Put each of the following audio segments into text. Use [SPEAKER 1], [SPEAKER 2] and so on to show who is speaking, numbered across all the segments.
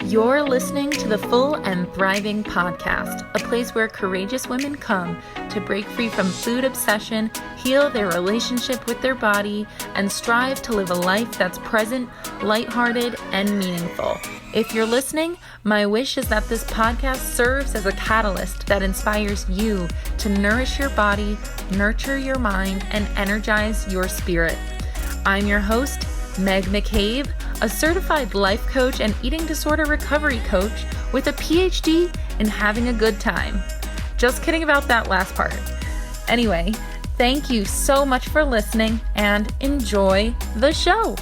[SPEAKER 1] You're listening to the Full and Thriving podcast, a place where courageous women come to break free from food obsession, heal their relationship with their body, and strive to live a life that's present, lighthearted, and meaningful. If you're listening, my wish is that this podcast serves as a catalyst that inspires you to nourish your body, nurture your mind, and energize your spirit. I'm your host, Meg McCabe, a certified life coach and eating disorder recovery coach with a PhD in having a good time. Just kidding about that last part. Anyway, thank you so much for listening and enjoy the show.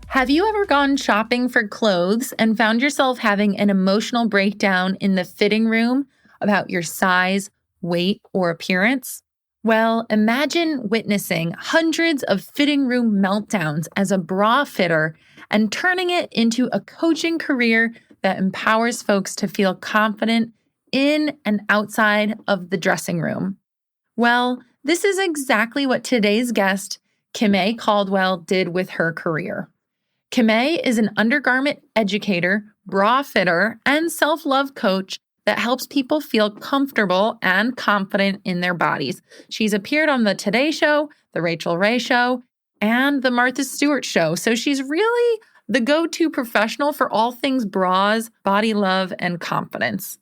[SPEAKER 1] Have you ever gone shopping for clothes and found yourself having an emotional breakdown in the fitting room about your size, weight, or appearance? Well, imagine witnessing hundreds of fitting room meltdowns as a bra fitter and turning it into a coaching career that empowers folks to feel confident in and outside of the dressing room. Well, this is exactly what today's guest, Kimmay Caldwell, did with her career. Kimmay is an undergarment educator, bra fitter, and self-love coach that helps people feel comfortable and confident in their bodies. She's appeared on the Today Show, the Rachel Ray Show, and the Martha Stewart Show. So she's really the go-to professional for all things bras, body love, and confidence.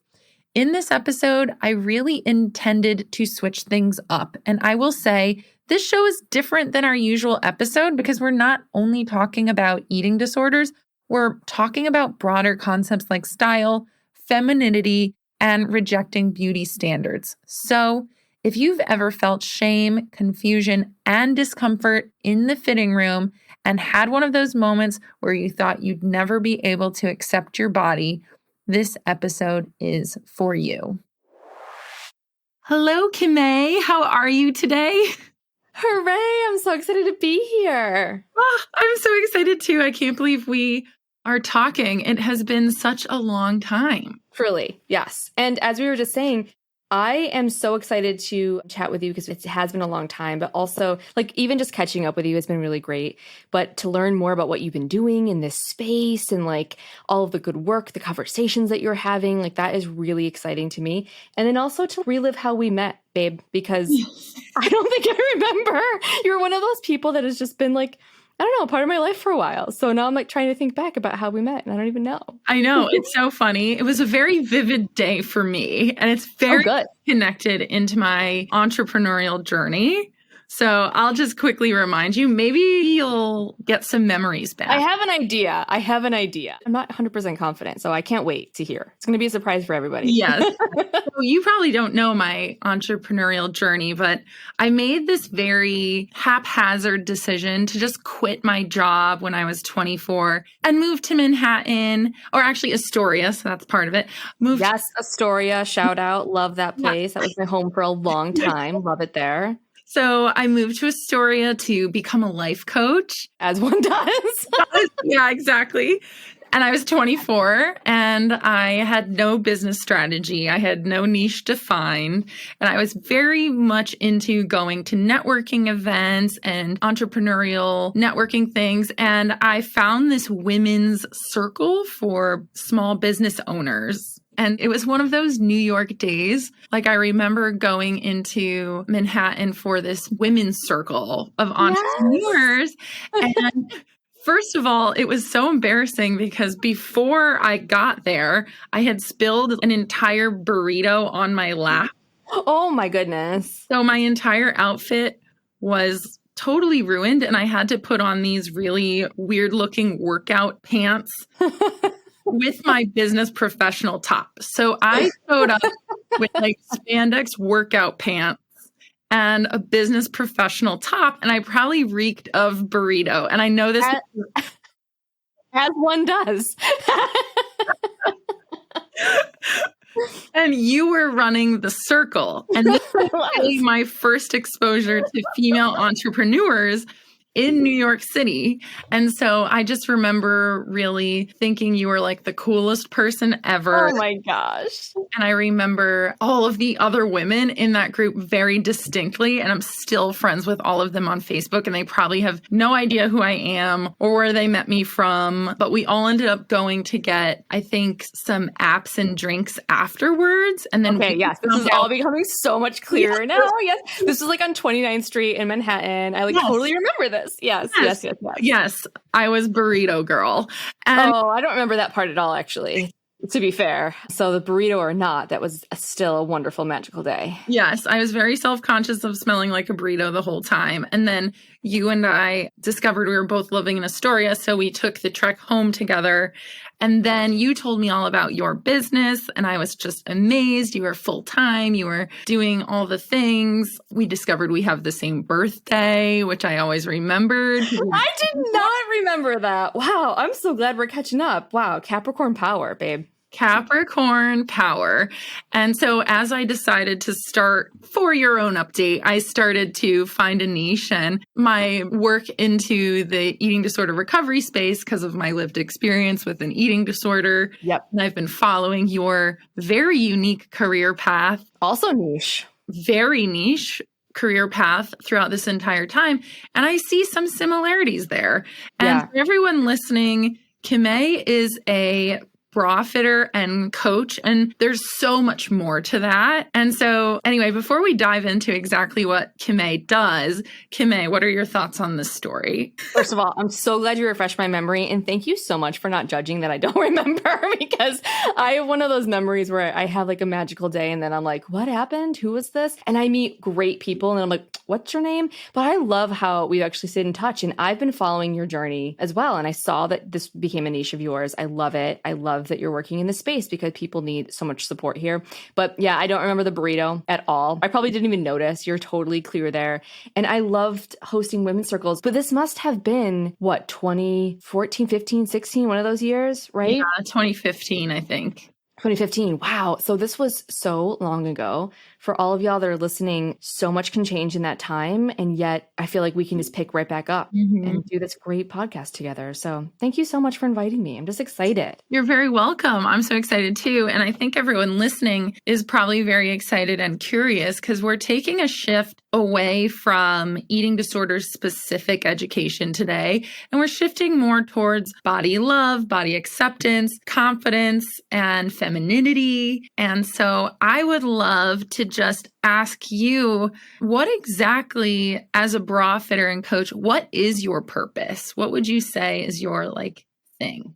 [SPEAKER 1] In this episode, I really intended to switch things up. And I will say, this show is different than our usual episode because we're not only talking about eating disorders, we're talking about broader concepts like style, femininity, and rejecting beauty standards. So if you've ever felt shame, confusion, and discomfort in the fitting room and had one of those moments where you thought you'd never be able to accept your body, this episode is for you. Hello, Kimmay. How are you today?
[SPEAKER 2] Hooray! I'm so excited to be here.
[SPEAKER 1] Oh, I'm so excited too. I can't believe we are talking. It has been such a long time.
[SPEAKER 2] Truly, yes. And as we were just saying, I am so excited to chat with you because it has been a long time, but also like even just catching up with you has been really great. But to learn more about what you've been doing in this space and like all of the good work, the conversations that you're having, like that is really exciting to me. And then also to relive how we met, babe, because I don't think I remember. You're one of those people that has just been like, I don't know, part of my life for a while. So now I'm like trying to think back about how we met and I don't even know.
[SPEAKER 1] I know. It's so funny. It was a very vivid day for me and it's very connected into my entrepreneurial journey. So I'll just quickly remind you, maybe you'll get some memories back.
[SPEAKER 2] I have an idea. I'm not 100% confident, so I can't wait to hear. It's going to be a surprise for everybody.
[SPEAKER 1] Yes. So you probably don't know my entrepreneurial journey, but I made this very haphazard decision to just quit my job when I was 24 and move to Manhattan, or actually Astoria, so that's part of it.
[SPEAKER 2] Yes, Astoria, shout out. Love that place. That was my home for a long time. Love it there.
[SPEAKER 1] So I moved to Astoria to become a life coach.
[SPEAKER 2] As one does.
[SPEAKER 1] Yeah, exactly. And I was 24 and I had no business strategy. I had no niche defined. And I was very much into going to networking events and entrepreneurial networking things. And I found this women's circle for small business owners. And it was one of those New York days. Like I remember going into Manhattan for this women's circle of entrepreneurs. Yes. And first of all, it was so embarrassing because before I got there, I had spilled an entire burrito on my lap.
[SPEAKER 2] Oh my goodness.
[SPEAKER 1] So my entire outfit was totally ruined and I had to put on these really weird looking workout pants. With my business professional top. So I showed up with like spandex workout pants and a business professional top. And I probably reeked of burrito. And I know this.
[SPEAKER 2] As one does.
[SPEAKER 1] And you were running the circle. And this was really my first exposure to female entrepreneurs. in New York City. And so I just remember really thinking you were like the coolest person ever.
[SPEAKER 2] Oh my gosh.
[SPEAKER 1] And I remember all of the other women in that group very distinctly. And I'm still friends with all of them on Facebook. And they probably have no idea who I am or where they met me from. But we all ended up going to get, I think, some apps and drinks afterwards. And then
[SPEAKER 2] okay, yes, this is all becoming so much clearer now. Yes, this was like on 29th Street in Manhattan. I totally remember this. Yes.
[SPEAKER 1] I was burrito girl. And
[SPEAKER 2] I don't remember that part at all, actually. To be fair. So the burrito or not, that was still a wonderful, magical day.
[SPEAKER 1] Yes, I was very self-conscious of smelling like a burrito the whole time. And then you and I discovered we were both living in Astoria, so we took the trek home together. And then you told me all about your business, and I was just amazed. You were full-time. You were doing all the things. We discovered we have the same birthday, which I always remembered.
[SPEAKER 2] I did not remember that. Wow, I'm so glad we're catching up. Wow, Capricorn power, babe.
[SPEAKER 1] Capricorn power. And so as I decided to start for your own update, I started to find a niche and my work into the eating disorder recovery space because of my lived experience with an eating disorder.
[SPEAKER 2] Yep.
[SPEAKER 1] And I've been following your very unique career path.
[SPEAKER 2] Also niche.
[SPEAKER 1] Very niche career path throughout this entire time. And I see some similarities there. And for everyone listening, Kimmay is a bra fitter and coach, and there's so much more to that. And so anyway, before we dive into exactly what Kimmay does, Kimmay, what are your thoughts on this story?
[SPEAKER 2] First of all, I'm so glad you refreshed my memory, and thank you so much for not judging that I don't remember, because I have one of those memories where I have like a magical day and then I'm like, what happened? Who was this? And I meet great people and I'm like, what's your name? But I love how we've actually stayed in touch, and I've been following your journey as well. And I saw that this became a niche of yours. I love it. I love that you're working in this space because people need so much support here. But yeah, I don't remember the burrito at all. I probably didn't even notice. You're totally clear there. And I loved hosting women's circles, but this must have been what, 2014, 15, 16, one of those years, right?
[SPEAKER 1] Yeah, 2015, I think.
[SPEAKER 2] 2015. Wow. So this was so long ago. For all of y'all that are listening, so much can change in that time. And yet I feel like we can just pick right back up and do this great podcast together. So thank you so much for inviting me. I'm just excited.
[SPEAKER 1] You're very welcome. I'm so excited too. And I think everyone listening is probably very excited and curious because we're taking a shift away from eating disorders specific education today. And we're shifting more towards body love, body acceptance, confidence, and femininity. And so I would love to just ask you, what exactly, as a bra fitter and coach, what is your purpose? What would you say is your thing?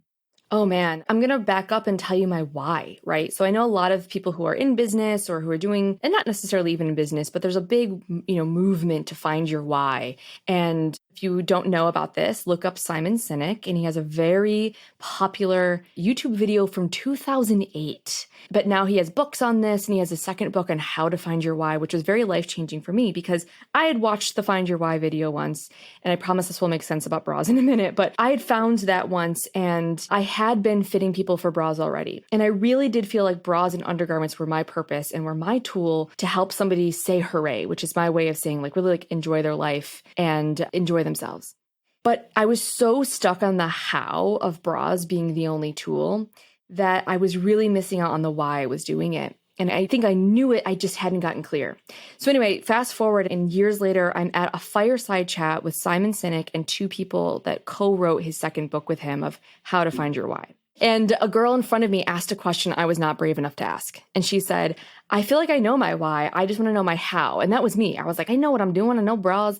[SPEAKER 2] Oh man, I'm going to back up and tell you my why, right? So I know a lot of people who are in business or who are doing, and not necessarily even in business, but there's a big, movement to find your why. And if you don't know about this, look up Simon Sinek, and he has a very popular YouTube video from 2008. But now he has books on this, and he has a second book on how to find your why, which was very life-changing for me because I had watched the Find Your Why video once, and I promise this will make sense about bras in a minute, but I had found that once, and I had been fitting people for bras already. And I really did feel like bras and undergarments were my purpose and were my tool to help somebody say hooray, which is my way of saying really enjoy their life and enjoy themselves. But I was so stuck on the how of bras being the only tool that I was really missing out on the why I was doing it. And I think I knew it, I just hadn't gotten clear. So anyway, fast forward, and years later, I'm at a fireside chat with Simon Sinek and two people that co-wrote his second book with him of How to Find Your Why. And a girl in front of me asked a question I was not brave enough to ask. And she said, I feel like I know my why. I just want to know my how. And that was me. I was like, I know what I'm doing. I know bras.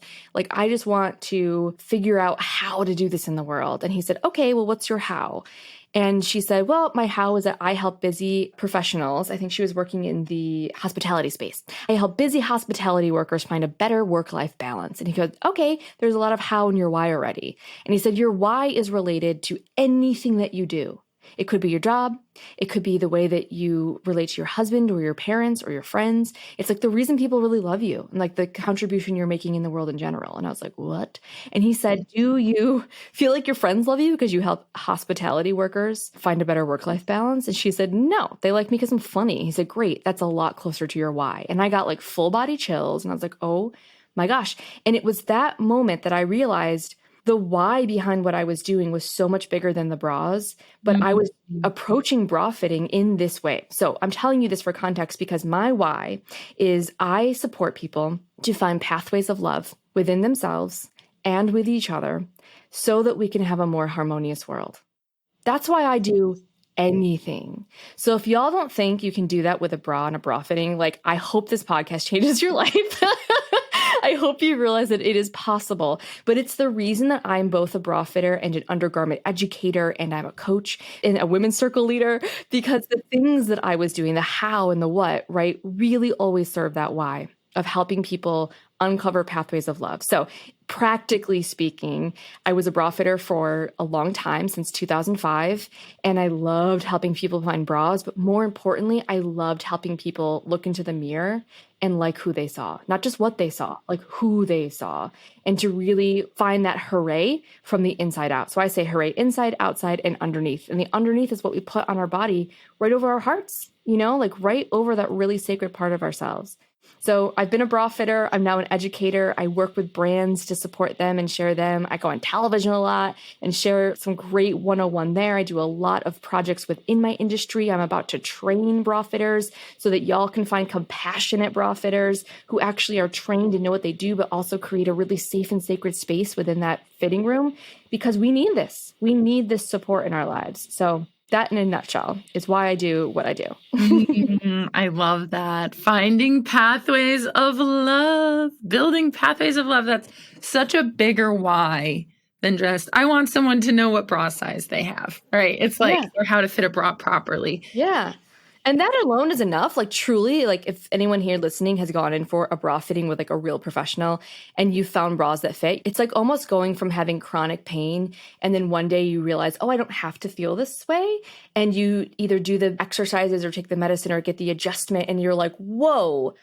[SPEAKER 2] I just want to figure out how to do this in the world. And he said, okay, well, what's your how? And she said, well, my how is that I help busy professionals. I think she was working in the hospitality space. I help busy hospitality workers find a better work-life balance. And he goes, okay, there's a lot of how in your why already. And he said, your why is related to anything that you do. It could be your job. It could be the way that you relate to your husband or your parents or your friends. It's the reason people really love you and the contribution you're making in the world in general. And I was like, what? And he said, do you feel like your friends love you because you help hospitality workers find a better work-life balance? And she said, no, they like me because I'm funny. He said, great. That's a lot closer to your why. And I got full body chills. And I was like, oh my gosh. And it was that moment that I realized the why behind what I was doing was so much bigger than the bras, but I was approaching bra fitting in this way. So I'm telling you this for context because my why is I support people to find pathways of love within themselves and with each other so that we can have a more harmonious world. That's why I do anything. So if y'all don't think you can do that with a bra and a bra fitting, like I hope this podcast changes your life. I hope you realize that it is possible, but it's the reason that I'm both a bra fitter and an undergarment educator, and I'm a coach and a women's circle leader, because the things that I was doing, the how and the what, right, really always serve that why of helping people uncover pathways of love. So practically speaking, I was a bra fitter for a long time, since 2005, and I loved helping people find bras, but more importantly, I loved helping people look into the mirror and like who they saw, not just what they saw, like who they saw, and to really find that hooray from the inside out. So I say hooray inside, outside, and underneath. And the underneath is what we put on our body right over our hearts, you know, like right over that really sacred part of ourselves. So I've been a bra fitter. I'm now an educator. I work with brands to support them and share them. I go on television a lot and share some great 101 there. I do a lot of projects within my industry. I'm about to train bra fitters so that y'all can find compassionate bra fitters who actually are trained and know what they do, but also create a really safe and sacred space within that fitting room, because we need this. We need this support in our lives. So that in a nutshell is why I do what I do.
[SPEAKER 1] I love that. Finding pathways of love, building pathways of love. That's such a bigger why than just, I want someone to know what bra size they have, right? It's like, or how to fit a bra properly.
[SPEAKER 2] Yeah. And that alone is enough. Like truly, like if anyone here listening has gone in for a bra fitting with like a real professional and you found bras that fit, it's like almost going from having chronic pain and then one day you realize, oh, I don't have to feel this way. And you either do the exercises or take the medicine or get the adjustment and you're like, whoa,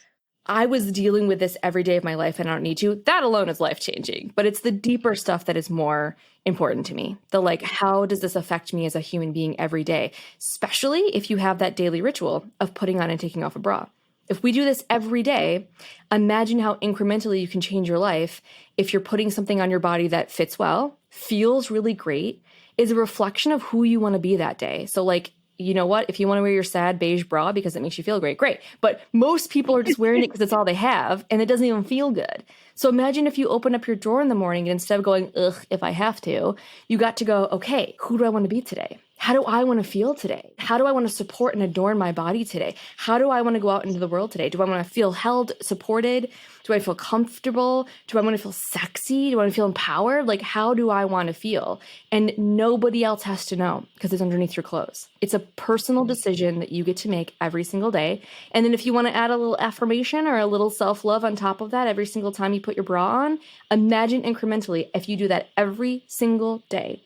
[SPEAKER 2] I was dealing with this every day of my life and I don't need to. That alone is life-changing. But it's the deeper stuff that is more important to me. The like, how does this affect me as a human being every day? Especially if you have that daily ritual of putting on and taking off a bra. If we do this every day, imagine how incrementally you can change your life if you're putting something on your body that fits well, feels really great, is a reflection of who you want to be that day. So like, you know what? If you want to wear your sad beige bra because it makes you feel great, great. But most people are just wearing it because it's all they have and it doesn't even feel good. So imagine if you open up your drawer in the morning and instead of going, ugh, if I have to, you got to go, okay, who do I want to be today? How do I want to feel today? How do I want to support and adorn my body today? How do I want to go out into the world today? Do I want to feel held, supported? Do I feel comfortable? Do I want to feel sexy? Do I want to feel empowered? Like, how do I want to feel? And nobody else has to know because it's underneath your clothes. It's a personal decision that you get to make every single day. And then if you want to add a little affirmation or a little self-love on top of that every single time you put your bra on, imagine incrementally if you do that every single day,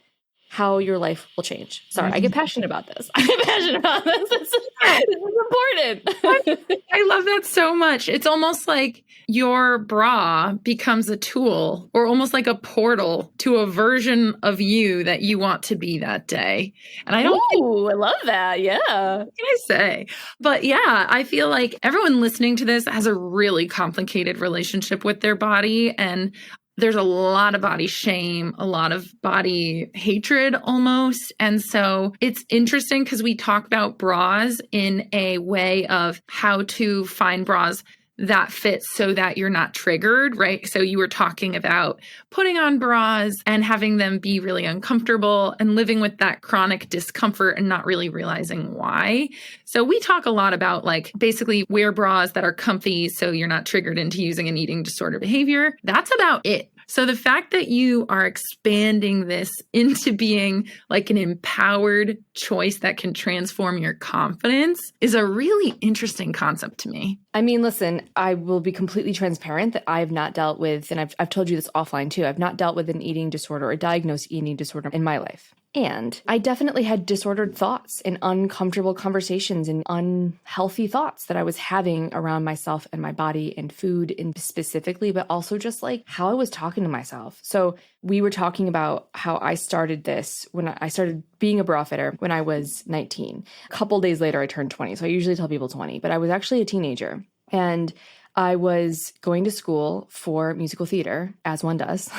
[SPEAKER 2] how your life will change. Sorry, I get passionate about this. I get passionate about this. This is important.
[SPEAKER 1] I love that so much. It's almost like your bra becomes a tool or almost like a portal to a version of you that you want to be that day. And I don't
[SPEAKER 2] I love that. Yeah.
[SPEAKER 1] What can I say? But yeah, I feel like everyone listening to this has a really complicated relationship with their body. And there's a lot of body shame, a lot of body hatred almost. And so it's interesting because we talk about bras in a way of how to find bras that fit so that you're not triggered, right? So you were talking about putting on bras and having them be really uncomfortable and living with that chronic discomfort and not really realizing why. So we talk a lot about like basically wear bras that are comfy so you're not triggered into using an eating disorder behavior. That's about it. So the fact that you are expanding this into being like an empowered choice that can transform your confidence is a really interesting concept to me.
[SPEAKER 2] I mean, listen, I will be completely transparent that I have not dealt with, and I've told you this offline too, I've not dealt with an eating disorder or diagnosed eating disorder in my life. And I definitely had disordered thoughts and uncomfortable conversations and unhealthy thoughts that I was having around myself and my body and food and specifically, but also just like how I was talking to myself. So we were talking about how I started this when I started being a bra fitter when I was 19. A couple days later, I turned 20. So I usually tell people 20, but I was actually a teenager. And I was going to school for musical theater, as one does,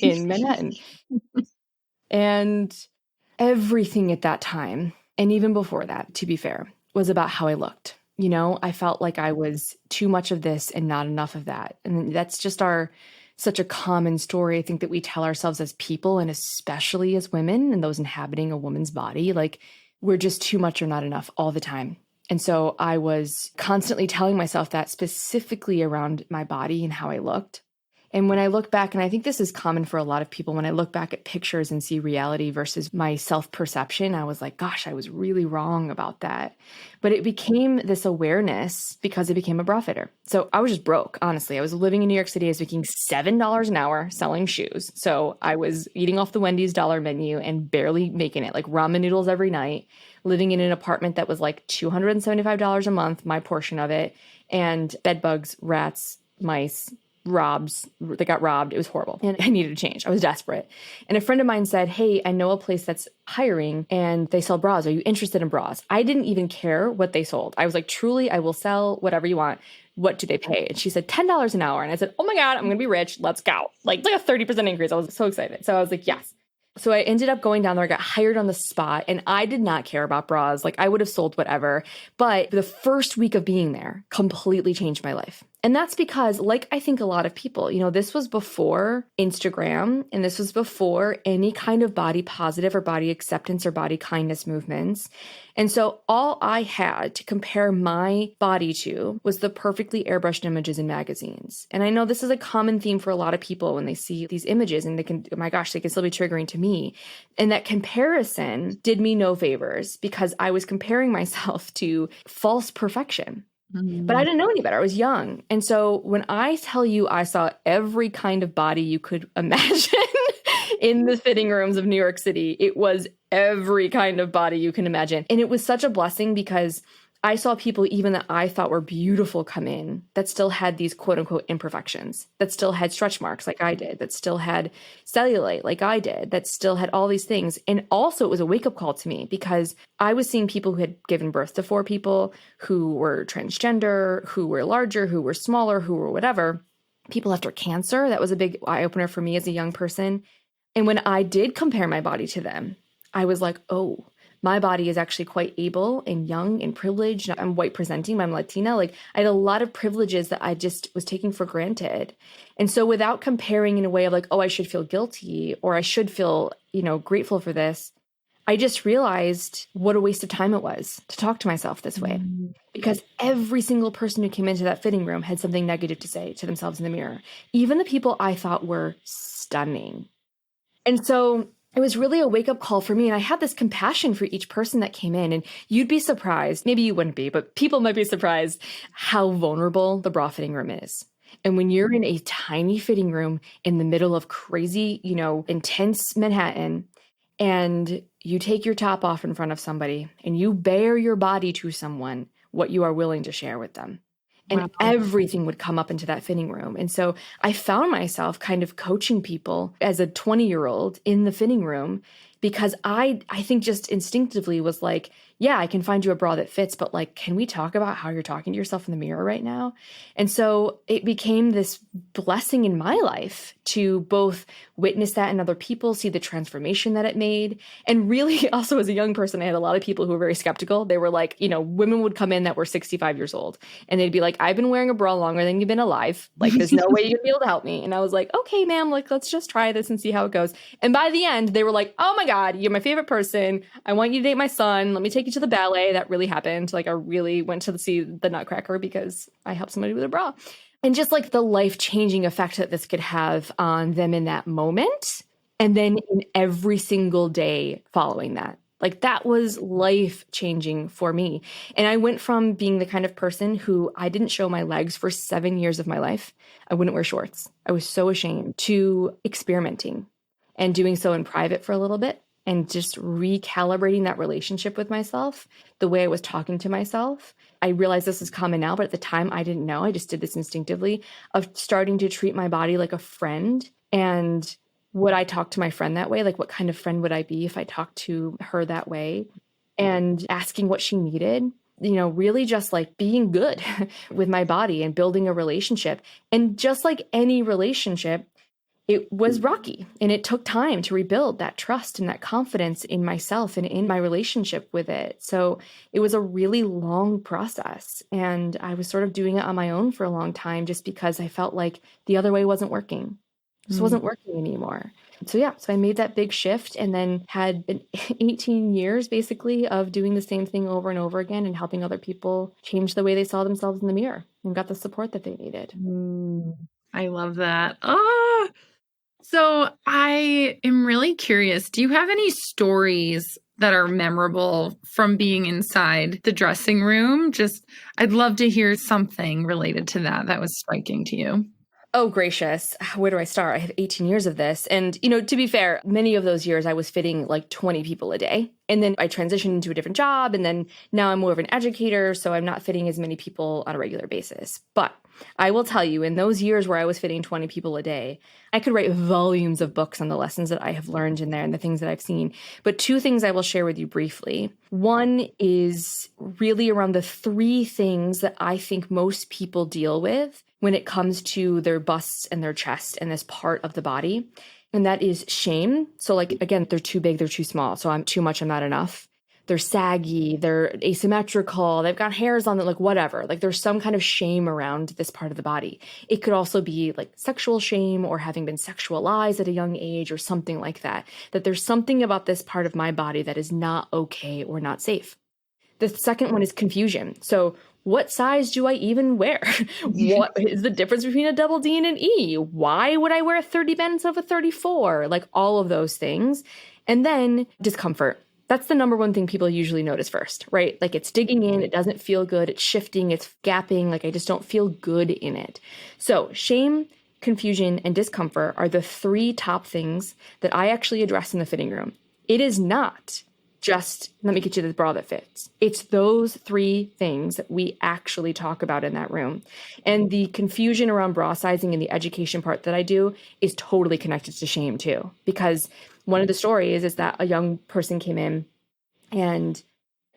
[SPEAKER 2] in Manhattan. And everything at that time, and even before that, to be fair, was about how I looked. I felt like I was too much of this and not enough of that. And that's just such a common story, I think, that we tell ourselves as people, and especially as women and those inhabiting a woman's body. Like, we're just too much or not enough all the time. And so I was constantly telling myself that, specifically around my body and how I looked. And when I look back, and I think this is common for a lot of people, when I look back at pictures and see reality versus my self-perception, I was like, gosh, I was really wrong about that. But it became this awareness because I became a bra fitter. So I was just broke, honestly. I was living in New York City. I was making $7 an hour selling shoes. So I was eating off the Wendy's dollar menu and barely making it, like ramen noodles every night, living in an apartment that was like $275 a month, my portion of it, and bed bugs, rats, mice, they got robbed. It was horrible. And I needed a change. I was desperate. And a friend of mine said, hey, I know a place that's hiring and they sell bras. Are you interested in bras? I didn't even care what they sold. I was like, truly, I will sell whatever you want. What do they pay? And she said, $10 an hour. And I said, oh my God, I'm going to be rich. Let's go. Like a 30% increase. I was so excited. So I was like, yes. So I ended up going down there. I got hired on the spot, and I did not care about bras. Like, I would have sold whatever. But the first week of being there completely changed my life. And that's because, like, I think a lot of people, this was before Instagram, and this was before any kind of body positive or body acceptance or body kindness movements. And so all I had to compare my body to was the perfectly airbrushed images in magazines. And I know this is a common theme for a lot of people when they see these images, and they can, oh my gosh, they can still be triggering to me. And that comparison did me no favors, because I was comparing myself to false perfection. But I didn't know any better. I was young. And so when I tell you I saw every kind of body you could imagine in the fitting rooms of New York City, it was every kind of body you can imagine. And it was such a blessing, because I saw people even that I thought were beautiful come in that still had these quote unquote imperfections, that still had stretch marks like I did, that still had cellulite like I did, that still had all these things. And also it was a wake up call to me, because I was seeing people who had given birth to 4 people, who were transgender, who were larger, who were smaller, who were whatever, people after cancer. That was a big eye opener for me as a young person. And when I did compare my body to them, I was like, oh, my body is actually quite able and young and privileged. I'm white presenting, but I'm Latina. Like, I had a lot of privileges that I just was taking for granted. And so without comparing in a way of like, oh, I should feel guilty, or I should feel, grateful for this, I just realized what a waste of time it was to talk to myself this way. Because every single person who came into that fitting room had something negative to say to themselves in the mirror, even the people I thought were stunning. And so it was really a wake-up call for me. And I had this compassion for each person that came in. And you'd be surprised, maybe you wouldn't be, but people might be surprised how vulnerable the bra fitting room is. And when you're in a tiny fitting room in the middle of crazy, intense Manhattan, and you take your top off in front of somebody and you bare your body to someone, what you are willing to share with them. And everything would come up into that fitting room. And so I found myself kind of coaching people as a 20-year-old in the fitting room, because I think just instinctively was like, yeah, I can find you a bra that fits, but like, can we talk about how you're talking to yourself in the mirror right now? And so it became this blessing in my life to both witness that in other people, see the transformation that it made. And really also as a young person, I had a lot of people who were very skeptical. They were like, women would come in that were 65 years old and they'd be like, I've been wearing a bra longer than you've been alive. Like, there's no way you'd be able to help me. And I was like, okay, ma'am, like, let's just try this and see how it goes. And by the end, they were like, oh my God, you're my favorite person. I want you to date my son. Let me take you to the ballet. That really happened. Like, I really went to see the Nutcracker because I helped somebody with a bra. And just like the life-changing effect that this could have on them in that moment. And then in every single day following that. Like, that was life-changing for me. And I went from being the kind of person who I didn't show my legs for 7 years of my life. I wouldn't wear shorts. I was so ashamed, to experimenting and doing so in private for a little bit and just recalibrating that relationship with myself, the way I was talking to myself. I realize this is common now, but at the time I didn't know. I just did this instinctively, of starting to treat my body like a friend. And would I talk to my friend that way? Like, what kind of friend would I be if I talked to her that way? And asking what she needed. really just like being good with my body and building a relationship. And just like any relationship, it was rocky and it took time to rebuild that trust and that confidence in myself and in my relationship with it. So it was a really long process. And I was sort of doing it on my own for a long time just because I felt like the other way wasn't working. It just wasn't working anymore. So I made that big shift and then had 18 years basically of doing the same thing over and over again and helping other people change the way they saw themselves in the mirror and got the support that they needed.
[SPEAKER 1] I love that. Oh, so I am really curious. Do you have any stories that are memorable from being inside the dressing room? I'd love to hear something related to that was striking to you.
[SPEAKER 2] Oh, gracious. Where do I start? I have 18 years of this. And, to be fair, many of those years I was fitting like 20 people a day. And then I transitioned into a different job. And then now I'm more of an educator. So I'm not fitting as many people on a regular basis. But I will tell you, in those years where I was fitting 20 people a day, I could write volumes of books on the lessons that I have learned in there and the things that I've seen. But two things I will share with you briefly. One is really around the three things that I think most people deal with when it comes to their busts and their chest and this part of the body. And that is shame. So like, again, they're too big, they're too small. So I'm too much, I'm not enough. They're saggy, they're asymmetrical, they've got hairs on them, like whatever. Like there's some kind of shame around this part of the body. It could also be like sexual shame or having been sexualized at a young age or something like that. That there's something about this part of my body that is not okay or not safe. The second one is confusion. So what size do I even wear? What is the difference between a double D and an E? Why would I wear a 30 bend instead of a 34? Like all of those things. And then discomfort. That's the number one thing people usually notice first, right? Like it's digging in, it doesn't feel good, it's shifting, it's gapping, like I just don't feel good in it. So shame, confusion, and discomfort are the three top things that I actually address in the fitting room. It is not just, let me get you the bra that fits. It's those three things that we actually talk about in that room. And the confusion around bra sizing and the education part that I do is totally connected to shame too. Because one of the stories is that a young person came in and,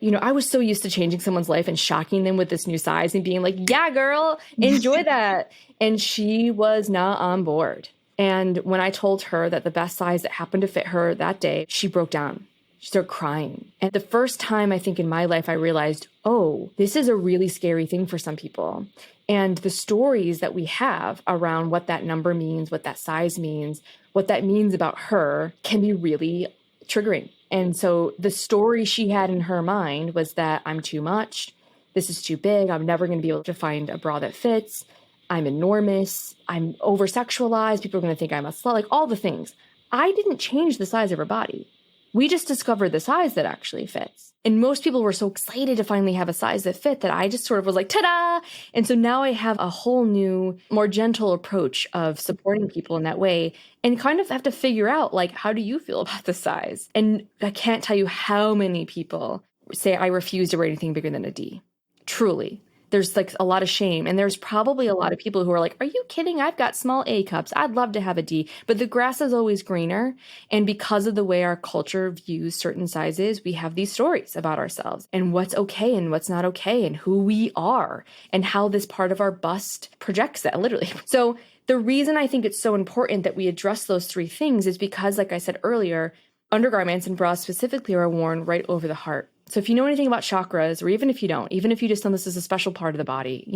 [SPEAKER 2] I was so used to changing someone's life and shocking them with this new size and being like, yeah, girl, enjoy that. And she was not on board. And when I told her that the best size that happened to fit her that day, she broke down. She started crying. And the first time I think in my life, I realized, oh, this is a really scary thing for some people. And the stories that we have around what that number means, what that size means, what that means about her can be really triggering. And so the story she had in her mind was that I'm too much. This is too big. I'm never going to be able to find a bra that fits. I'm enormous. I'm over-sexualized. People are going to think I'm a slut, like all the things. I didn't change the size of her body. We just discovered the size that actually fits. And most people were so excited to finally have a size that fit that I just sort of was like, ta-da! And so now I have a whole new, more gentle approach of supporting people in that way and kind of have to figure out, like, how do you feel about the size? And I can't tell you how many people say I refuse to wear anything bigger than a D. Truly. There's like a lot of shame. And there's probably a lot of people who are like, are you kidding? I've got small A cups. I'd love to have a D. But the grass is always greener. And because of the way our culture views certain sizes, we have these stories about ourselves and what's okay and what's not okay and who we are and how this part of our bust projects that, literally. So the reason I think it's so important that we address those three things is because, like I said earlier, undergarments and bras specifically are worn right over the heart. So if you know anything about chakras, or even if you don't, even if you just know this is a special part of the body,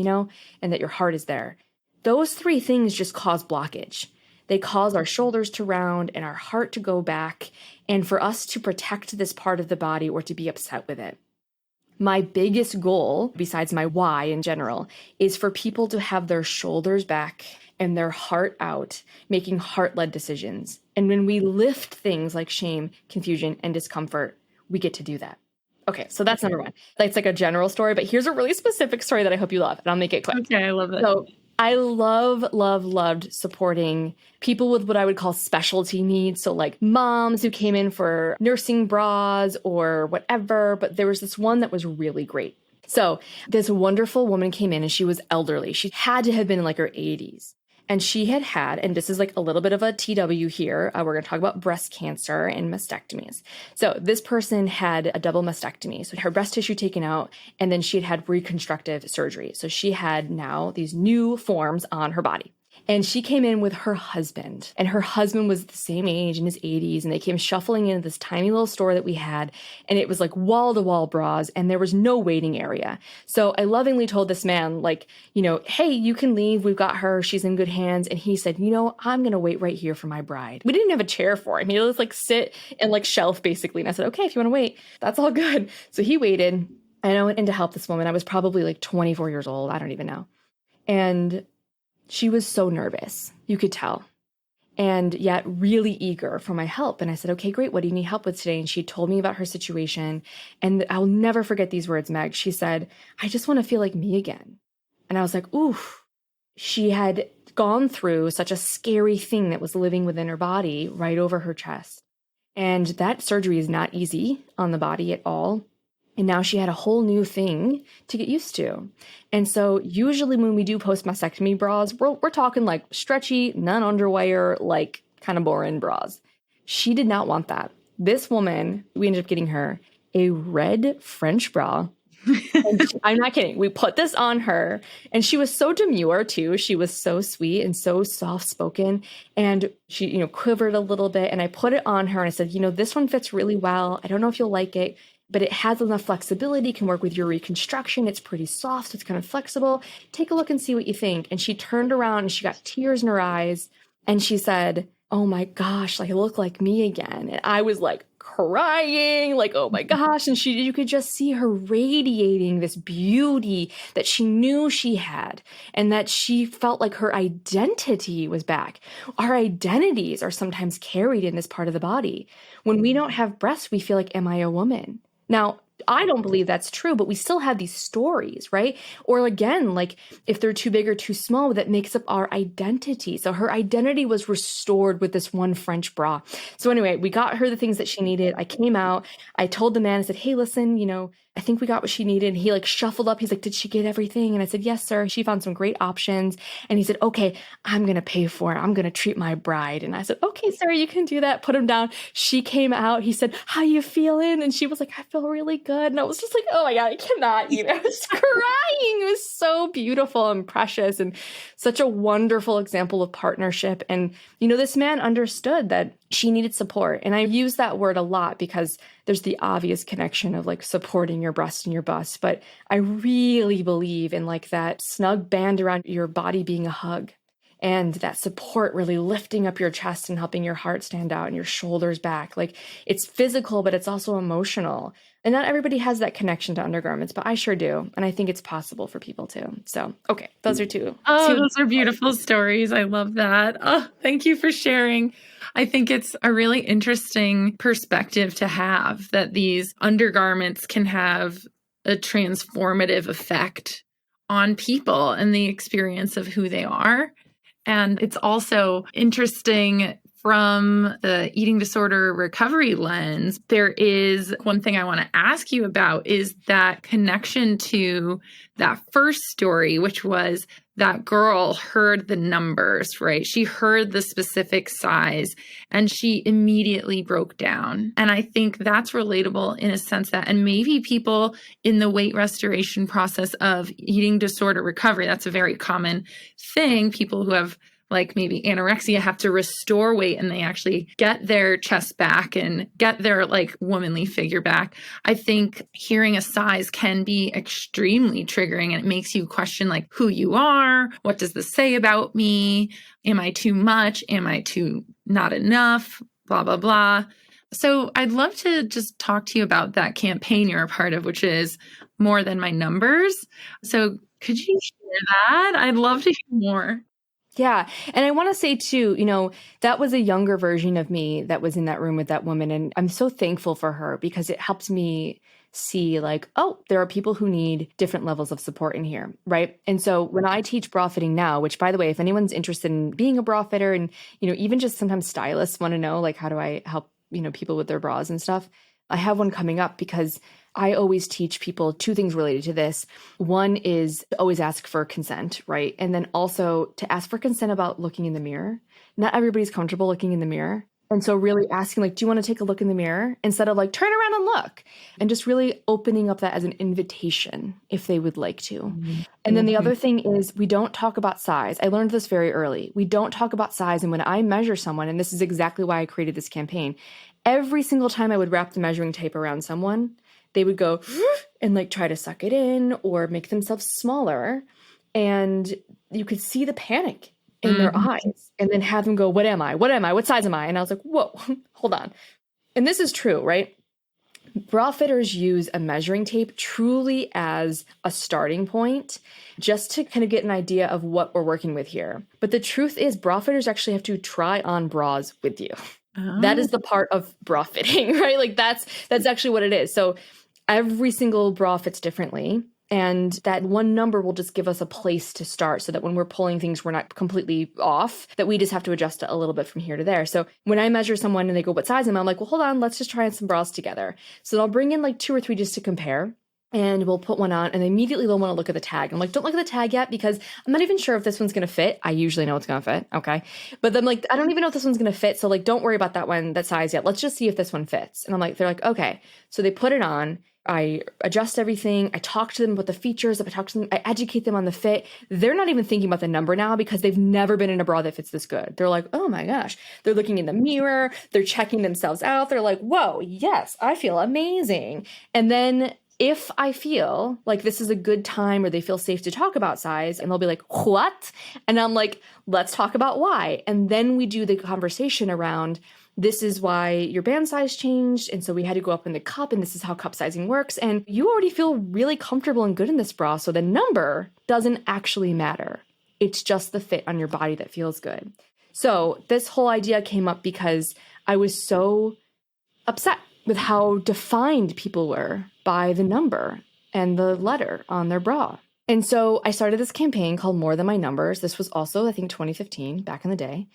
[SPEAKER 2] and that your heart is there, those three things just cause blockage. They cause our shoulders to round and our heart to go back, and for us to protect this part of the body or to be upset with it. My biggest goal, besides my why in general, is for people to have their shoulders back and their heart out, making heart-led decisions. And when we lift things like shame, confusion, and discomfort, we get to do that. Okay, so that's number one. That's like a general story, but here's a really specific story that I hope you love, and I'll make it quick.
[SPEAKER 1] Okay, I love it.
[SPEAKER 2] So I loved supporting people with what I would call specialty needs. So like moms who came in for nursing bras or whatever, but there was this one that was really great. So this wonderful woman came in and she was elderly. She had to have been in like her 80s. And she had, and this is like a little bit of a TW here. We're going to talk about breast cancer and mastectomies. So this person had a double mastectomy. So her breast tissue taken out, and then she had reconstructive surgery. So she had now these new forms on her body. And she came in with her husband, and her husband was the same age, in his 80s, and they came shuffling into this tiny little store that we had, and it was like wall-to-wall bras, and there was no waiting area. So I lovingly told this man, like, hey, you can leave. We've got her. She's in good hands. And he said, I'm going to wait right here for my bride. We didn't have a chair for him. He was like sit and like shelf basically. And I said, okay, if you want to wait, that's all good. So he waited, and I went in to help this woman. I was probably like 24 years old. I don't even know. And she was so nervous, you could tell, and yet really eager for my help. And I said, okay, great. What do you need help with today? And she told me about her situation. And I'll never forget these words, Meg. She said, I just want to feel like me again. And I was like, oof. She had gone through such a scary thing that was living within her body right over her chest. And that surgery is not easy on the body at all. And now she had a whole new thing to get used to. And so usually when we do post-mastectomy bras, we're talking like stretchy, non-underwire, like kind of boring bras. She did not want that. This woman, we ended up getting her a red French bra. I'm not kidding. We put this on her, and she was so demure too. She was so sweet and so soft-spoken, and she, quivered a little bit. And I put it on her, and I said, this one fits really well. I don't know if you'll like it, but it has enough flexibility, can work with your reconstruction. It's pretty soft, so it's kind of flexible. Take a look and see what you think. And she turned around and she got tears in her eyes, and she said, oh my gosh, like I look like me again. And I was like crying, like, oh my gosh. And you could just see her radiating this beauty that she knew she had, and that she felt like her identity was back. Our identities are sometimes carried in this part of the body. When we don't have breasts, we feel like, am I a woman? Now, I don't believe that's true, but we still have these stories, right? Or again, like if they're too big or too small, that makes up our identity. So her identity was restored with this one French bra. So anyway, we got her the things that she needed. I came out, I told the man, I said, hey, listen, I think we got what she needed. And he like shuffled up. He's like, did she get everything? And I said, yes, sir. She found some great options. And he said, okay, I'm going to pay for it. I'm going to treat my bride. And I said, okay, sir, you can do that. Put him down. She came out. He said, how you feeling? And she was like, I feel really good. And I was just like, oh my God, I cannot. I was crying. It was so beautiful and precious, and such a wonderful example of partnership. And, this man understood that she needed support. And I use that word a lot because there's the obvious connection of like supporting your breast and your bust. But I really believe in like that snug band around your body being a hug, and that support really lifting up your chest and helping your heart stand out and your shoulders back. Like it's physical, but it's also emotional. And not everybody has that connection to undergarments, but I sure do. And I think it's possible for people too. So, okay, those are two.
[SPEAKER 1] Those are beautiful stories. I love that. Oh, thank you for sharing. I think it's a really interesting perspective to have, that these undergarments can have a transformative effect on people and the experience of who they are. And it's also interesting from the eating disorder recovery lens. There is one thing I want to ask you about, is that connection to that first story, which was that girl heard the numbers, right? She heard the specific size and she immediately broke down. And I think that's relatable in a sense that, and maybe people in the weight restoration process of eating disorder recovery, that's a very common thing. People who have like maybe anorexia have to restore weight, and they actually get their chest back and get their like womanly figure back. I think hearing a size can be extremely triggering, and it makes you question like who you are. What does this say about me? Am I too much? Am I too not enough? Blah, blah, blah. So I'd love to just talk to you about that campaign you're a part of, which is More Than My Numbers. So could you share that? I'd love to hear more.
[SPEAKER 2] Yeah. And I want to say too, that was a younger version of me that was in that room with that woman. And I'm so thankful for her, because it helps me see like, oh, there are people who need different levels of support in here. Right. And so when I teach bra fitting now, which by the way, if anyone's interested in being a bra fitter, and, even just sometimes stylists want to know, like, how do I help, people with their bras and stuff? I have one coming up because I always teach people two things related to this. One is to always ask for consent, right? And then also to ask for consent about looking in the mirror. Not everybody's comfortable looking in the mirror. And so really asking like, do you want to take a look in the mirror instead of like, turn around and look, and just really opening up that as an invitation if they would like to. Mm-hmm. And then the other thing is we don't talk about size. I learned this very early. We don't talk about size. And when I measure someone, and this is exactly why I created this campaign, every single time I would wrap the measuring tape around someone, they would go and like try to suck it in or make themselves smaller. And you could see the panic in their eyes, and then have them go, what am I? What am I? What size am I? And I was like, whoa, hold on. And this is true, right? Bra fitters use a measuring tape truly as a starting point, just to kind of get an idea of what we're working with here. But the truth is, bra fitters actually have to try on bras with you. Oh. That is the part of bra fitting, right? Like that's actually what it is. So every single bra fits differently. And that one number will just give us a place to start so that when we're pulling things, we're not completely off, that we just have to adjust it a little bit from here to there. So when I measure someone and they go, what size am I? I'm like, well, hold on, let's just try on some bras together. So I'll bring in like 2 or 3 just to compare. And we'll put one on, and immediately they'll want to look at the tag. I'm like, don't look at the tag yet because I'm not even sure if this one's going to fit. I usually know it's going to fit. Okay. But then like, I don't even know if this one's going to fit. So like, don't worry about that one, that size yet. Let's just see if this one fits. And I'm like, they're like, okay. So they put it on. I adjust everything. I talk to them about the features. I educate them on the fit. They're not even thinking about the number now because they've never been in a bra that fits this good. They're like, oh my gosh. They're looking in the mirror. They're checking themselves out. They're like, whoa, yes, I feel amazing. And then if I feel like this is a good time or they feel safe to talk about size, and they'll be like, what? And I'm like, let's talk about why. And then we do the conversation around, this is why your band size changed. And so we had to go up in the cup, and this is how cup sizing works. And you already feel really comfortable and good in this bra. So the number doesn't actually matter. It's just the fit on your body that feels good. So this whole idea came up because I was so upset with how defined people were by the number and the letter on their bra. And so I started this campaign called More Than My Numbers. This was also, I think, 2015, back in the day.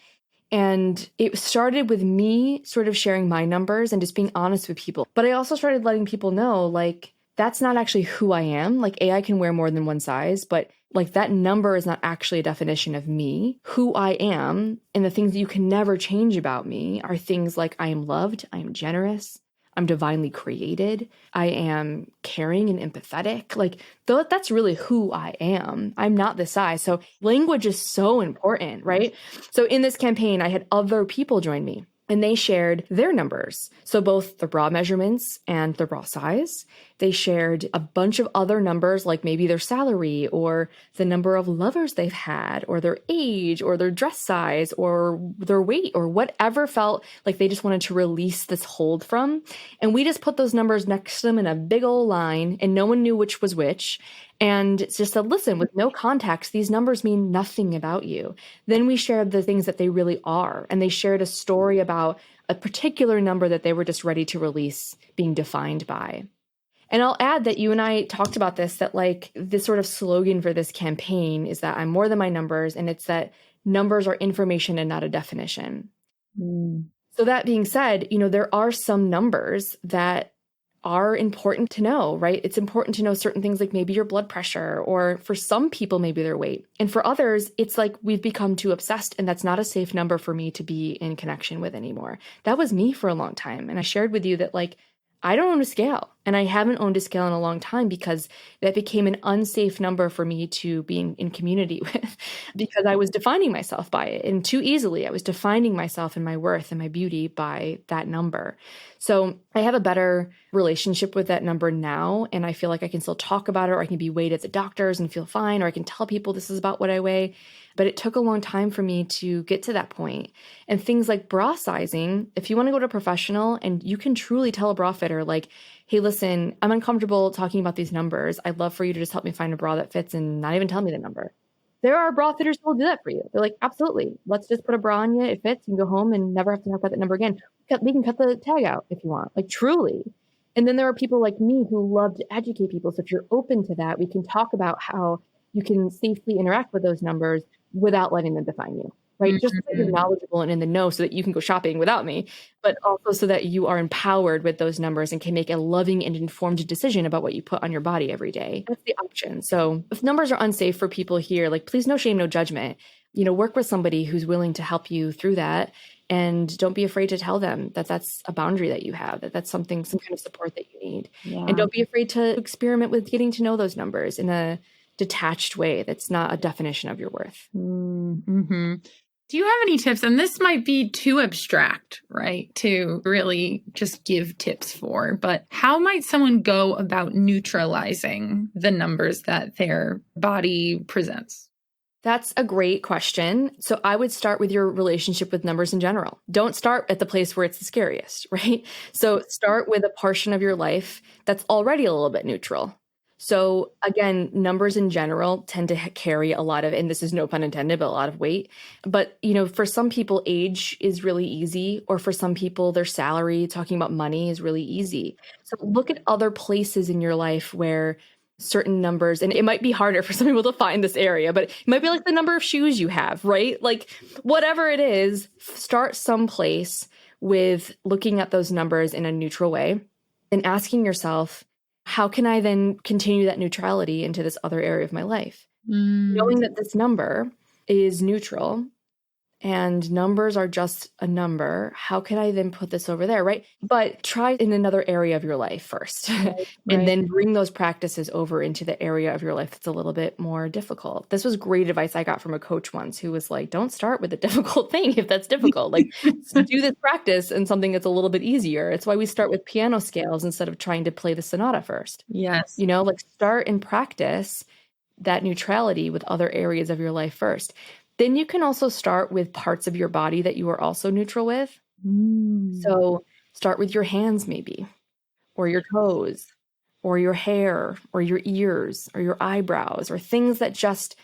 [SPEAKER 2] And it started with me sort of sharing my numbers and just being honest with people. But I also started letting people know, like, that's not actually who I am. Like, I can wear more than one size, but like that number is not actually a definition of me. Who I am and the things that you can never change about me are things like I am loved, I am generous, I'm divinely created, I am caring and empathetic. Like, that's really who I am. I'm not the size. So language is so important, right? So in this campaign, I had other people join me, and they shared their numbers. So both the bra measurements and the bra size. They shared a bunch of other numbers, like maybe their salary or the number of lovers they've had or their age or their dress size or their weight or whatever felt like they just wanted to release this hold from. And we just put those numbers next to them in a big old line, and no one knew which was which. And it's just said, listen, with no context, these numbers mean nothing about you. Then we shared the things that they really are. And they shared a story about a particular number that they were just ready to release being defined by. And I'll add that you and I talked about this, that like this sort of slogan for this campaign is that I'm more than my numbers. And it's that numbers are information and not a definition. So that being said, there are some numbers that are important to know, right? It's important to know certain things like maybe your blood pressure, or for some people, maybe their weight. And for others, it's like we've become too obsessed, and that's not a safe number for me to be in connection with anymore. That was me for a long time. And I shared with you that like, I don't own a scale, and I haven't owned a scale in a long time because that became an unsafe number for me to be in community with, because I was defining myself by it, and too easily I was defining myself and my worth and my beauty by that number. So I have a better relationship with that number now, and I feel like I can still talk about it, or I can be weighed at the doctors and feel fine, or I can tell people this is about what I weigh. But it took a long time for me to get to that point. And things like bra sizing, if you want to go to a professional and you can truly tell a bra fitter, like, hey, listen, I'm uncomfortable talking about these numbers. I'd love for you to just help me find a bra that fits and not even tell me the number. There are bra fitters who will do that for you. They're like, absolutely. Let's just put a bra on you. It fits. You can go home and never have to talk about that number again. We can cut the tag out if you want, like truly. And then there are people like me who love to educate people. So if you're open to that, we can talk about how you can safely interact with those numbers without letting them define you. right? Just so that you're knowledgeable and in the know so that you can go shopping without me, but also so that you are empowered with those numbers and can make a loving and informed decision about what you put on your body every day. That's the option. So if numbers are unsafe for people here, like please no shame, no judgment. Work with somebody who's willing to help you through that. And don't be afraid to tell them that that's a boundary that you have, that that's some kind of support that you need.
[SPEAKER 1] Yeah.
[SPEAKER 2] And don't be afraid to experiment with getting to know those numbers in a detached way that's not a definition of your worth.
[SPEAKER 1] Mm-hmm. Do you have any tips? And this might be too abstract, right, to really just give tips for, but how might someone go about neutralizing the numbers that their body presents?
[SPEAKER 2] That's a great question. So I would start with your relationship with numbers in general. Don't start at the place where it's the scariest, right? So start with a portion of your life that's already a little bit neutral. So again, numbers in general tend to carry a lot of, and this is no pun intended, but a lot of weight. But, for some people, age is really easy, or for some people, their salary, talking about money is really easy. So look at other places in your life where certain numbers, and it might be harder for some people to find this area, but it might be like the number of shoes you have, right? Like whatever it is, start someplace with looking at those numbers in a neutral way and asking yourself, how can I then continue that neutrality into this other area of my life? Knowing that this number is neutral and numbers are just a number, how can I then put this over there, right? But try in another area of your life first, and then bring those practices over into the area of your life that's a little bit more difficult. This was great advice I got from a coach once who was like, don't start with a difficult thing if that's difficult. Like, do this practice and something that's a little bit easier. It's why we start with piano scales instead of trying to play the sonata first.
[SPEAKER 1] Yes.
[SPEAKER 2] Like start and practice that neutrality with other areas of your life first. Then you can also start with parts of your body that you are also neutral with. So start with your hands maybe, or your toes, or your hair, or your ears, or your eyebrows, or things that just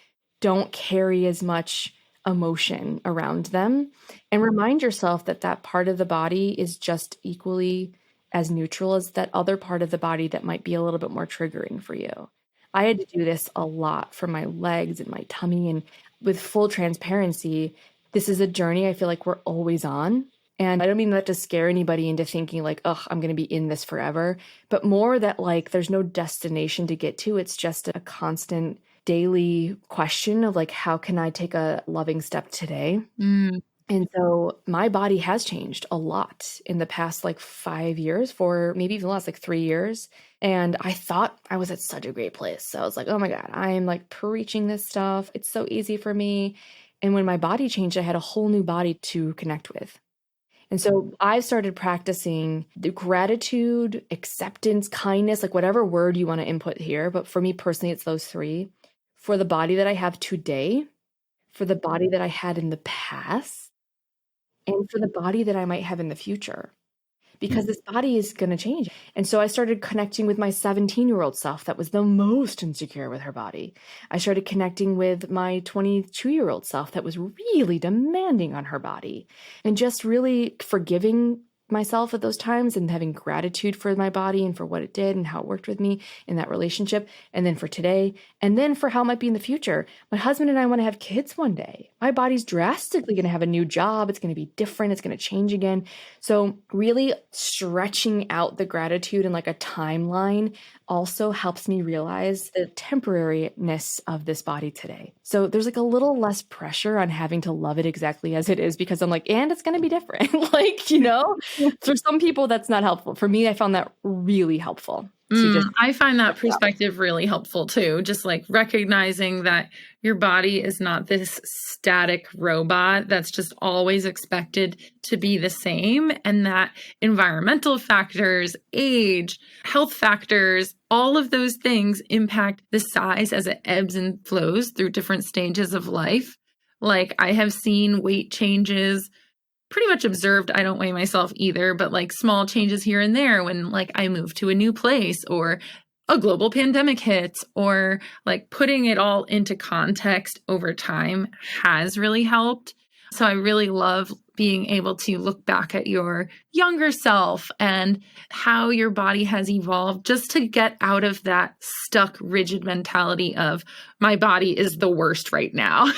[SPEAKER 2] don't carry as much emotion around them. And remind yourself that that part of the body is just equally as neutral as that other part of the body that might be a little bit more triggering for you. I had to do this a lot for my legs and my tummy, and with full transparency, this is a journey I feel like we're always on. And I don't mean that to scare anybody into thinking like, oh, I'm going to be in this forever, but more that like there's no destination to get to. It's just a constant daily question of like, how can I take a loving step today? And so my body has changed a lot in the past like 5 years, for maybe even the last like 3 years. And I thought I was at such a great place. So I was like, oh my God, I'm like preaching this stuff. It's so easy for me. And when my body changed, I had a whole new body to connect with. And so I started practicing the gratitude, acceptance, kindness, like whatever word you want to input here. But for me personally, it's those three. For the body that I have today, for the body that I had in the past, and for the body that I might have in the future, because this body is going to change. And so I started connecting with my 17-year-old self that was the most insecure with her body. I started connecting with my 22-year-old self that was really demanding on her body, and just really forgiving myself at those times and having gratitude for my body and for what it did and how it worked with me in that relationship. And then for today, and then for how it might be in the future. My husband and I want to have kids one day. My body's drastically going to have a new job. It's going to be different. It's going to change again. So really stretching out the gratitude and like a timeline also helps me realize the temporariness of this body today. So there's like a little less pressure on having to love it exactly as it is, because I'm like, and it's going to be different. For some people, that's not helpful. For me, I found that really helpful.
[SPEAKER 1] I find that perspective really helpful too. Just like recognizing that your body is not this static robot that's just always expected to be the same, and that environmental factors, age, health factors, all of those things impact the size as it ebbs and flows through different stages of life. Like I have seen weight changes, pretty much observed. I don't weigh myself either, but like small changes here and there when like I move to a new place or a global pandemic hits, or like putting it all into context over time has really helped. So I really love being able to look back at your younger self and how your body has evolved, just to get out of that stuck, rigid mentality of my body is the worst right now.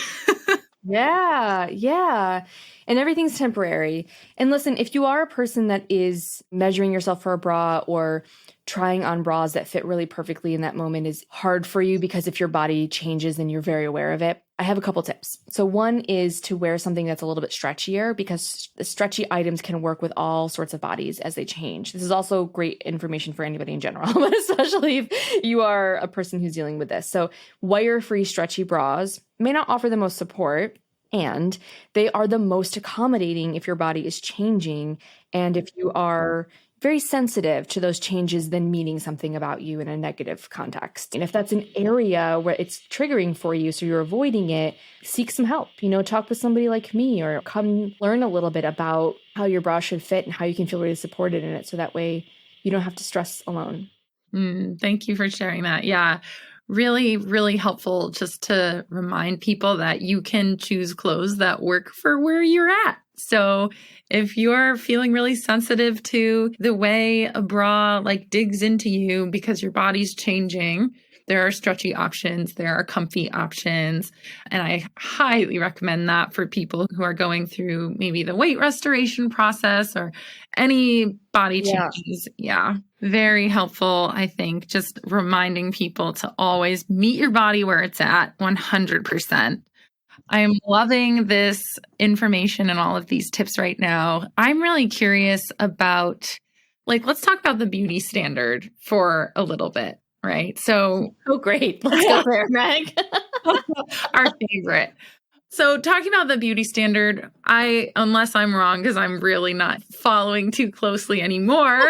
[SPEAKER 2] Yeah, yeah. And everything's temporary. And listen, if you are a person that is measuring yourself for a bra or trying on bras that fit really perfectly in that moment is hard for you because if your body changes and you're very aware of it, I have a couple tips. So one is to wear something that's a little bit stretchier because stretchy items can work with all sorts of bodies as they change. This is also great information for anybody in general, but especially if you are a person who's dealing with this. So wire-free stretchy bras may not offer the most support, and they are the most accommodating if your body is changing and if you are very sensitive to those changes then meaning something about you in a negative context. And if that's an area where it's triggering for you, so you're avoiding it, seek some help. Talk with somebody like me or come learn a little bit about how your bra should fit and how you can feel really supported in it so that way you don't have to stress alone.
[SPEAKER 1] Thank you for sharing that. Yeah. Really, really helpful just to remind people that you can choose clothes that work for where you're at. So if you're feeling really sensitive to the way a bra like digs into you because your body's changing, there are stretchy options, there are comfy options. And I highly recommend that for people who are going through maybe the weight restoration process or any body changes. Yeah. Very helpful, I think, just reminding people to always meet your body where it's at 100%. I'm loving this information and all of these tips right now. I'm really curious about, let's talk about the beauty standard for a little bit, right? So,
[SPEAKER 2] oh, great. Let's go there, Meg.
[SPEAKER 1] Our favorite. So talking about the beauty standard, unless I'm wrong, because I'm really not following too closely anymore.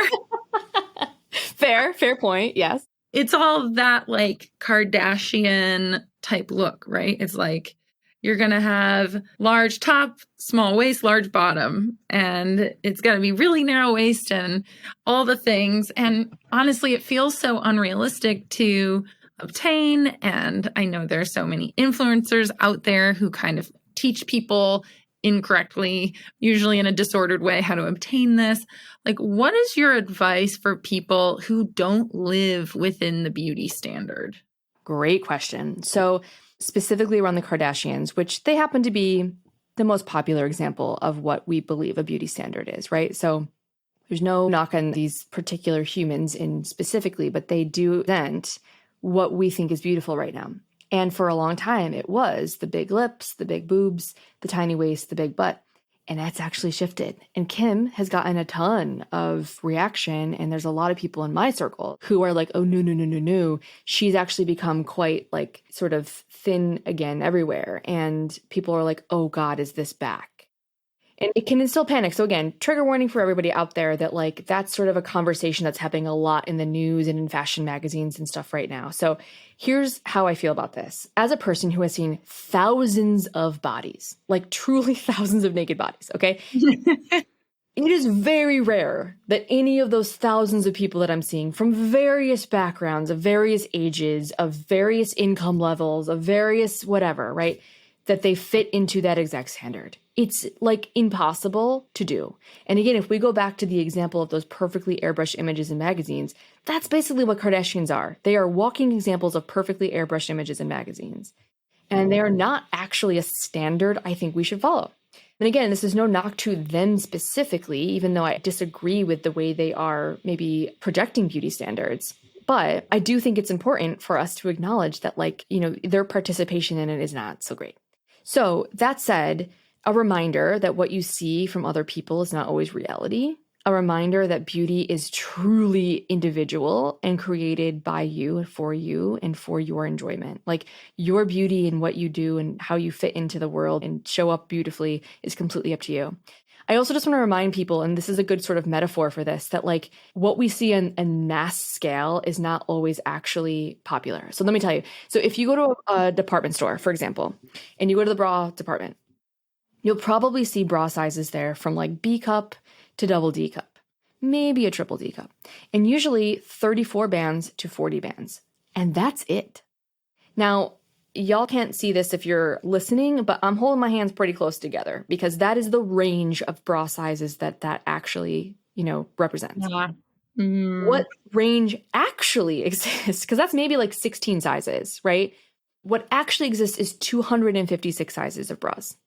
[SPEAKER 2] Fair point. Yes.
[SPEAKER 1] It's all that Kardashian type look, right? It's like you're going to have large top, small waist, large bottom, and it's going to be really narrow waist and all the things. And honestly, it feels so unrealistic to obtain. And I know there's so many influencers out there who kind of teach people incorrectly, usually in a disordered way, how to obtain this. What is your advice for people who don't live within the beauty standard?
[SPEAKER 2] Great question. So specifically around the Kardashians, which they happen to be the most popular example of what we believe a beauty standard is, right? So there's no knock on these particular humans in specifically, but they do represent what we think is beautiful right now. And for a long time, it was the big lips, the big boobs, the tiny waist, the big butt. And that's actually shifted. And Kim has gotten a ton of reaction. And there's a lot of people in my circle who are like, oh, no. She's actually become quite sort of thin again everywhere. And people are like, oh God, is this back? And it can instill panic. So again, trigger warning for everybody out there that that's sort of a conversation that's happening a lot in the news and in fashion magazines and stuff right now. So here's how I feel about this. As a person who has seen thousands of bodies, truly thousands of naked bodies, okay? It is very rare that any of those thousands of people that I'm seeing from various backgrounds, of various ages, of various income levels, of various whatever, right? That they fit into that exact standard. It's impossible to do. And again, if we go back to the example of those perfectly airbrushed images in magazines, that's basically what Kardashians are. They are walking examples of perfectly airbrushed images in magazines. And they are not actually a standard I think we should follow. And again, this is no knock to them specifically, even though I disagree with the way they are maybe projecting beauty standards. But I do think it's important for us to acknowledge that their participation in it is not so great. So that said, a reminder that what you see from other people is not always reality. A reminder that beauty is truly individual and created by you and for your enjoyment. Your beauty and what you do and how you fit into the world and show up beautifully is completely up to you. I also just want to remind people, and this is a good sort of metaphor for this, that what we see on a mass scale is not always actually popular. So let me tell you. So if you go to a department store, for example, and you go to the bra department, you'll probably see bra sizes there from B cup to double D cup, maybe a triple D cup, and usually 34 bands to 40 bands. And that's it. Now, y'all can't see this if you're listening, but I'm holding my hands pretty close together because that is the range of bra sizes that actually, represents.
[SPEAKER 1] Yeah.
[SPEAKER 2] What range actually exists? Because that's maybe 16 sizes, right? What actually exists is 256 sizes of bras.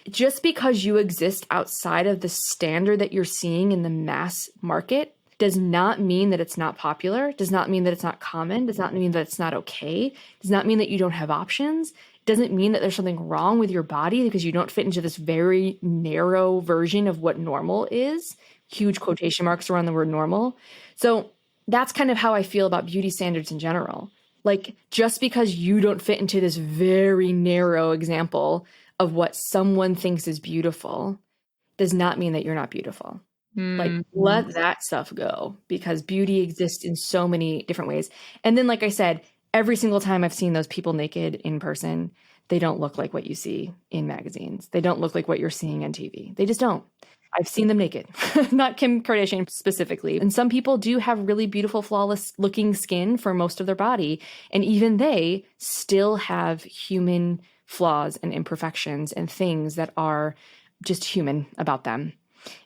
[SPEAKER 2] Just because you exist outside of the standard that you're seeing in the mass market does not mean that it's not popular, does not mean that it's not common, does not mean that it's not okay, does not mean that you don't have options, doesn't mean that there's something wrong with your body because you don't fit into this very narrow version of what normal is. Huge quotation marks around the word normal. So that's kind of how I feel about beauty standards in general. Like, just because you don't fit into this very narrow example of what someone thinks is beautiful does not mean that you're not beautiful. Like, let that stuff go, because beauty exists in so many different ways. And then, like I said, every single time I've seen those people naked in person, they don't look like what you see in magazines. They don't look like what you're seeing on TV. They just don't. I've seen them naked, not Kim Kardashian specifically. And some people do have really beautiful, flawless looking skin for most of their body. And even they still have human flaws and imperfections and things that are just human about them.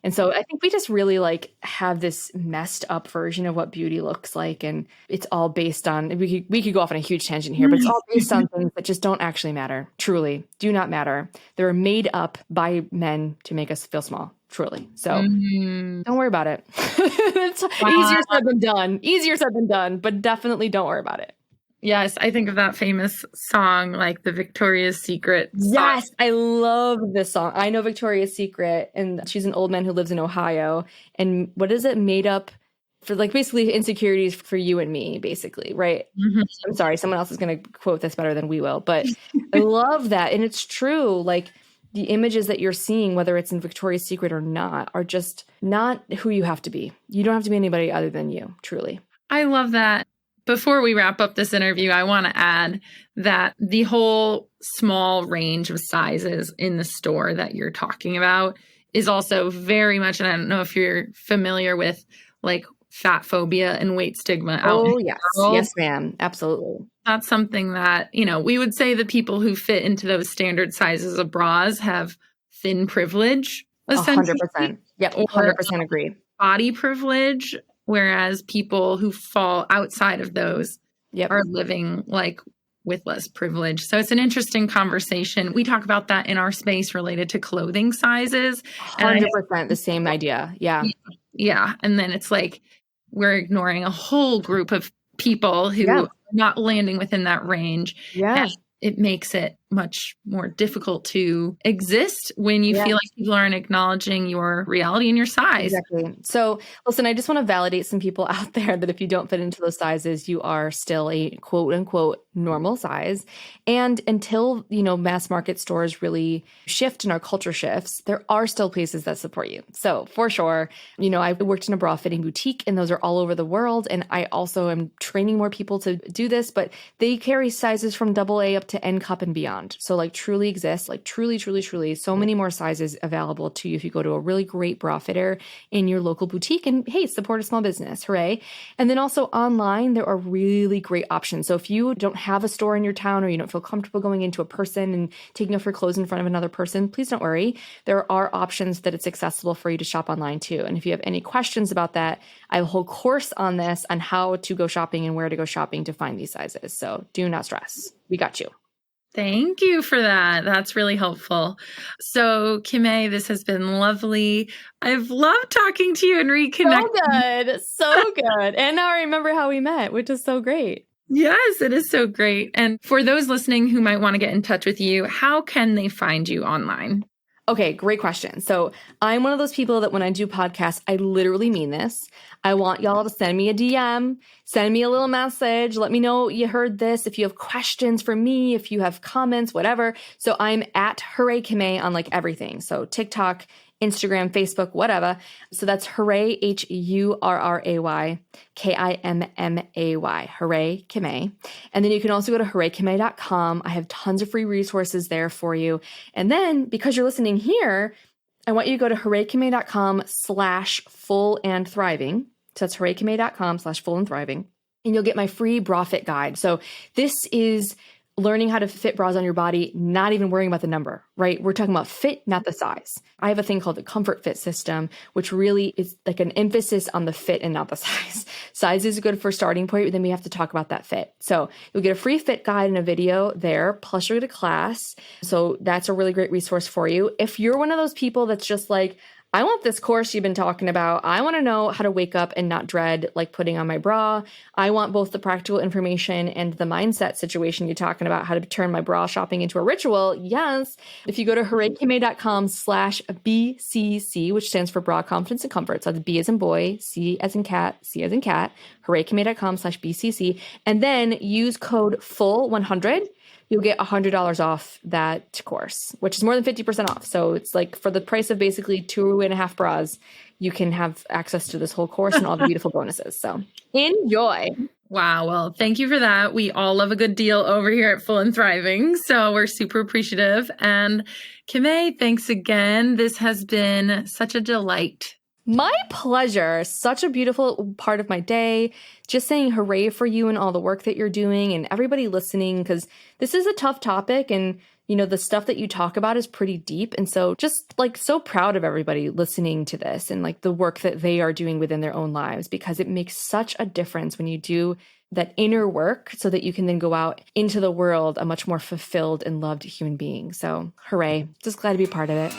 [SPEAKER 2] And so I think we just really like have this messed up version of what beauty looks like. And it's all based on, we could go off on a huge tangent here, but it's all based on things that just don't actually matter. Truly do not matter. They're made up by men to make us feel small. Truly. So don't worry about it. It's easier said than done, but definitely don't worry about it.
[SPEAKER 1] Yes, I think of that famous song, like the Victoria's Secret song.
[SPEAKER 2] Yes, I love this song. I know Victoria's Secret, and she's an old man who lives in Ohio. And what is it? Made up for, like, basically insecurities for you and me, basically, right? I'm sorry, someone else is going to quote this better than we will, but I love that. And it's true. Like, the images that you're seeing, whether it's in Victoria's Secret or not, are just not who you have to be. You don't have to be anybody other than you, truly.
[SPEAKER 1] I love that. Before we wrap up this interview, I want to add that the whole small range of sizes in the store that you're talking about is also very much, and I don't know if you're familiar with, like, fat phobia and weight stigma.
[SPEAKER 2] Oh, yes. Yes, ma'am. Absolutely.
[SPEAKER 1] That's something that, we would say the people who fit into those standard sizes of bras have thin privilege, essentially.
[SPEAKER 2] 100%. Yep, 100% agree.
[SPEAKER 1] Body privilege. Whereas people who fall outside of those are living, like, with less privilege. So it's an interesting conversation. We talk about that in our space related to clothing sizes.
[SPEAKER 2] 100% the same idea. Yeah.
[SPEAKER 1] Yeah. And then it's like we're ignoring a whole group of people who are not landing within that range.
[SPEAKER 2] Yeah.
[SPEAKER 1] It makes it much more difficult to exist when you feel like people aren't acknowledging your reality and your size.
[SPEAKER 2] Exactly. So listen, I just want to validate some people out there that if you don't fit into those sizes, you are still a quote unquote normal size. And until, mass market stores really shift and our culture shifts, there are still places that support you. So for sure, I worked in a bra fitting boutique, and those are all over the world. And I also am training more people to do this, but they carry sizes from AA up to N cup and beyond. So, like, truly exists, like, truly, so many more sizes available to you if you go to a really great bra fitter in your local boutique. And hey, support a small business. Hooray. And then also online, there are really great options. So if you don't have a store in your town, or you don't feel comfortable going into a person and taking off your clothes in front of another person, please don't worry. There are options that it's accessible for you to shop online too. And if you have any questions about that, I have a whole course on this, on how to go shopping and where to go shopping to find these sizes. So do not stress. We got you.
[SPEAKER 1] Thank you for that. That's really helpful. So, Kimmay, this has been lovely. I've loved talking to you and reconnecting.
[SPEAKER 2] So good. And now I remember how we met, which is so great.
[SPEAKER 1] Yes, it is so great. And for those listening who might want to get in touch with you, how can they find you online?
[SPEAKER 2] Okay, great question. So I'm one of those people that when I do podcasts, I literally mean this. I want y'all to send me a DM, send me a little message. Let me know you heard this. If you have questions for me, if you have comments, whatever. So I'm at Hooray Kimmay on, like, everything. So TikTok, Instagram, Facebook, whatever. So that's Hooray, HURRAY, KIMMAY, Hooray Kimmay. And then you can also go to hooraykimmay.com. I have tons of free resources there for you. And then, because you're listening here, I want you to go to hooraykimmay.com/full and thriving. So that's hooraykimmay.com/full and thriving. And you'll get my free bra fit guide. So this is learning how to fit bras on your body, not even worrying about the number, right? We're talking about fit, not the size. I have a thing called the comfort fit system, which really is like an emphasis on the fit and not the size. Size is good for starting point, but then we have to talk about that fit. So you'll get a free fit guide and a video there, plus you'll get a class. So that's a really great resource for you. If you're one of those people that's just like, I want this course you've been talking about. I want to know how to wake up and not dread like putting on my bra. I want both the practical information and the mindset situation you're talking about, how to turn my bra shopping into a ritual. Yes. If you go to HoorayKimmay.com/BCC, which stands for Bra Confidence and Comfort. So that's B as in boy, C as in cat, C as in cat, HoorayKimmay.com/BCC. And then use code FULL100. You'll get $100 off that course, which is more than 50% off. So it's like for the price of basically 2.5 bras, you can have access to this whole course and all the beautiful bonuses. So enjoy.
[SPEAKER 1] Wow. Well, thank you for that. We all love a good deal over here at Full and Thriving. So we're super appreciative. And Kimmay, thanks again. This has been such a delight.
[SPEAKER 2] My pleasure. Such a beautiful part of my day. Just saying hooray for you and all the work that you're doing and everybody listening, because this is a tough topic and, you know, the stuff that you talk about is pretty deep. And so just like so proud of everybody listening to this and like the work that they are doing within their own lives, because it makes such a difference when you do that inner work so that you can then go out into the world a much more fulfilled and loved human being. So hooray. Just glad to be part of it.